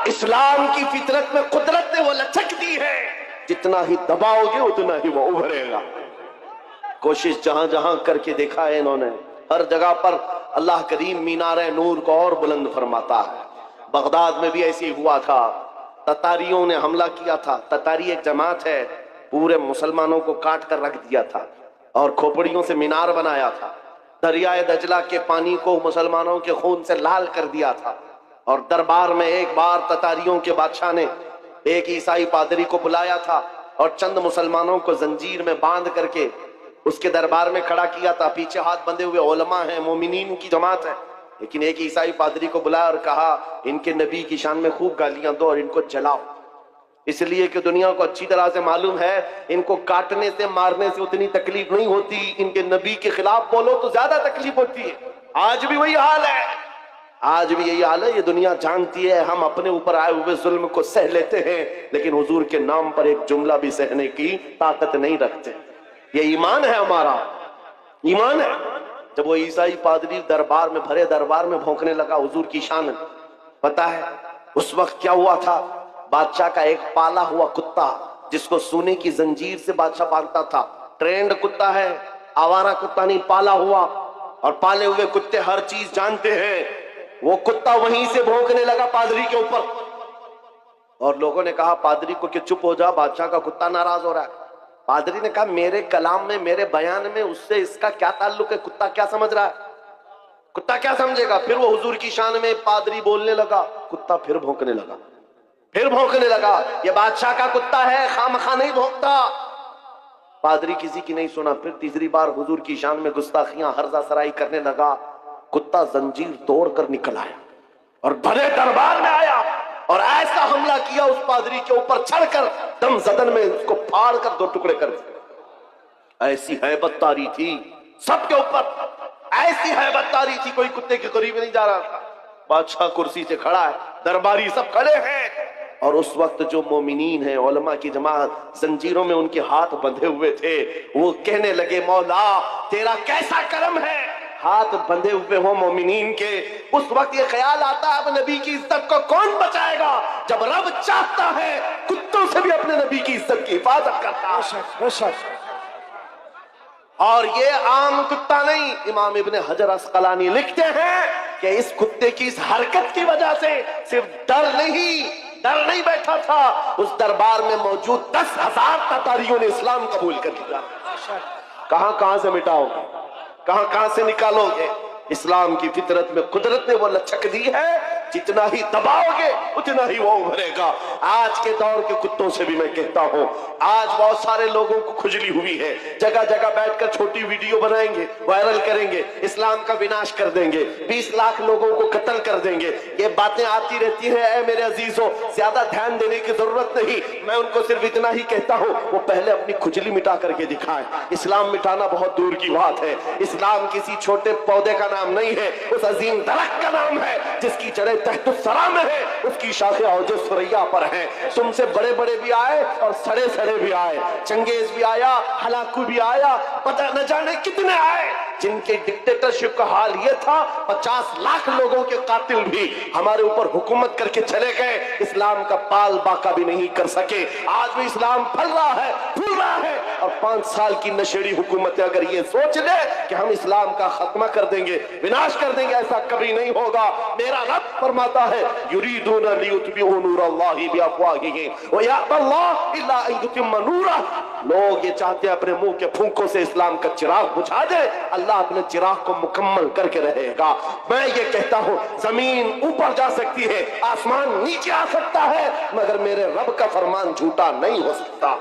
اسلام کی فطرت میں قدرت نے وہ لچک دی ہے، جتنا ہی دباؤ گے اتنا ہی وہ ابھرے گا۔ کوشش جہاں جہاں کر کے دیکھا ہے انہوں نے، ہر جگہ پر اللہ کریم مینار نور کو اور بلند فرماتا ہے۔ بغداد میں بھی ایسی ہوا تھا، تتاریوں نے حملہ کیا تھا۔ تتاری ایک جماعت ہے، پورے مسلمانوں کو کاٹ کر رکھ دیا تھا اور کھوپڑیوں سے مینار بنایا تھا۔ دریائے دجلہ کے پانی کو مسلمانوں کے خون سے لال کر دیا تھا، اور دربار میں ایک بار تتاریوں کے بادشاہ نے ایک عیسائی پادری کو بلایا تھا اور چند مسلمانوں کو زنجیر میں باندھ کر کے اس کے دربار میں کھڑا کیا تھا۔ پیچھے ہاتھ بندھے ہوئے علماء ہیں، مومنین کی جماعت ہے، لیکن ایک عیسائی پادری کو بلایا اور کہا ان کے نبی کی شان میں خوب گالیاں دو اور ان کو جلاؤ، اس لیے کہ دنیا کو اچھی طرح سے معلوم ہے ان کو کاٹنے سے مارنے سے اتنی تکلیف نہیں ہوتی، ان کے نبی کے خلاف بولو تو زیادہ تکلیف ہوتی ہے۔ آج بھی وہی حال ہے، آج بھی یہی حال ہے۔ یہ دنیا جانتی ہے ہم اپنے اوپر آئے ہوئے ظلم کو سہ لیتے ہیں، لیکن حضور کے نام پر ایک جملہ بھی سہنے کی طاقت نہیں رکھتے۔ یہ ایمان ہے ہمارا، ایمان ہے۔ جب وہ عیسائی پادری دربار میں بھرے دربار میں بھونکنے لگا حضور کی شان، پتہ ہے اس وقت کیا ہوا تھا؟ بادشاہ کا ایک پالا ہوا کتا جس کو سونے کی زنجیر سے بادشاہ باندھتا تھا، ٹرینڈ کتا ہے، آوارہ کتا نہیں، پالا ہوا، اور پالے ہوئے کتے ہر چیز جانتے ہیں۔ وہ کتا وہیں سے بھونکنے لگا پادری کے اوپر، اور لوگوں نے کہا پادری کو کہ چپ ہو جا، بادشاہ کا کتا ناراض ہو رہا ہے۔ پادری نے کہا میرے کلام میں، میرے بیان میں اس سے اس کا کیا تعلق ہے؟ کتا کیا سمجھ رہا ہے؟ کتا کیا سمجھے گا؟ پھر وہ حضور کی شان میں پادری بولنے لگا، کتا پھر بھونکنے لگا، پھر بھونکنے لگا۔ یہ بادشاہ کا کتا ہے، خواہ نہیں بھونکتا۔ پادری کسی کی نہیں سنا، پھر تیسری بار حضور کی شان میں گستاخیاں ہرزہ سرائی کرنے لگا۔ کتا زنجیر توڑ کر نکل آیا اور بھرے دربار میں آیا اور ایسا حملہ کیا اس پادری کے اوپر، چڑھ کر دم زدن میں اس کو پھاڑ کر دو ٹکڑے کر دیا۔ ایسی ہیبت طاری تھی سب کے اوپر، ایسی ہیبت طاری تھی، کوئی کتے کے قریب نہیں جا رہا تھا۔ بادشاہ کرسی سے کھڑا ہے، درباری سب کھڑے ہیں، اور اس وقت جو مومنین ہیں، علماء کی جماعت زنجیروں میں ان کے ہاتھ بندھے ہوئے تھے، وہ کہنے لگے مولا تیرا کیسا کرم ہے، ہاتھ بندھے ہوئے ہوں مومنین کے۔ اس وقت یہ خیال آتا ہے اب نبی کی عزت کو کون بچائے گا؟ جب رب چاہتا ہے کتوں سے بھی اپنے نبی کی عزت کی حفاظت کرتا ہے۔ اور یہ عام کتا نہیں، امام ابن حجر عسقلانی لکھتے ہیں کہ اس کتے کی اس حرکت کی وجہ سے صرف ڈر نہیں بیٹھا تھا، اس دربار میں موجود 10,000 تتاریوں نے اسلام قبول کر لیا۔ کہاں سے مٹاؤ گے، کہاں سے نکالو گے؟ اسلام کی فطرت میں قدرت نے وہ لچک دی ہے، جتنا ہی دباؤ گے اتنا ہی وہ ابھرے گا۔ آج کے دور کے کتوں سے بھی میں کہتا ہوں، آج بہت سارے لوگوں کو کھجلی ہوئی ہے، جگہ جگہ بیٹھ کر چھوٹی ویڈیو بنائیں گے، وائرل کریں گے، اسلام کا وناش کر دیں گے، 20 لاکھ لوگوں کو قتل کر دیں گے۔ یہ باتیں آتی رہتی ہیں، اے میرے عزیزوں زیادہ دھیان دینے کی ضرورت نہیں، میں ان کو صرف اتنا ہی کہتا ہوں وہ پہلے اپنی کھجلی مٹا کر کے دکھائیں۔ اسلام مٹانا بہت دور کی بات ہے، اسلام کسی چھوٹے پودے کا نام نہیں ہے، اس عظیم درخت کا نام ہے جس کی جڑیں تحت الثری میں ہے، اس کی شاخیں اوج ثریا پر ہیں۔ تم سے بڑے بڑے بھی آئے اور سڑے سڑے بھی آئے، چنگیز بھی آیا، ہلاکو بھی آیا، پتہ نہ جانے کتنے آئے، جن کے ڈکٹیٹرشپ کا حال یہ تھا 50 لاکھ لوگوں کے قاتل بھی ہمارے اوپر حکومت کر کے چلے گئے، اسلام کا پال باقا بھی نہیں کر سکے۔ آج بھی اسلام پھل رہا ہے، پھول رہا ہے، اور 5 سال کی نشیڑی حکومتیں اگر یہ سوچ لے کہ ہم اسلام کا خاتمہ کر دیں گے، وناش کر دیں گے، ایسا کبھی نہیں ہوگا۔ میرا رب فرماتا ہے یریدون لیطفئوا نور اللہ بافواہہم ویأبی اللہ الا ان یتم نورہ، لوگ یہ چاہتے ہیں اپنے منہ کے پھونکوں سے اسلام کا چراغ بجھا دے، اللہ اپنے چراغ کو مکمل کر کے رہے گا۔ میں یہ کہتا ہوں زمین اوپر جا سکتی ہے، آسمان نیچے آ سکتا ہے، مگر میرے رب کا فرمان جھوٹا نہیں ہو سکتا۔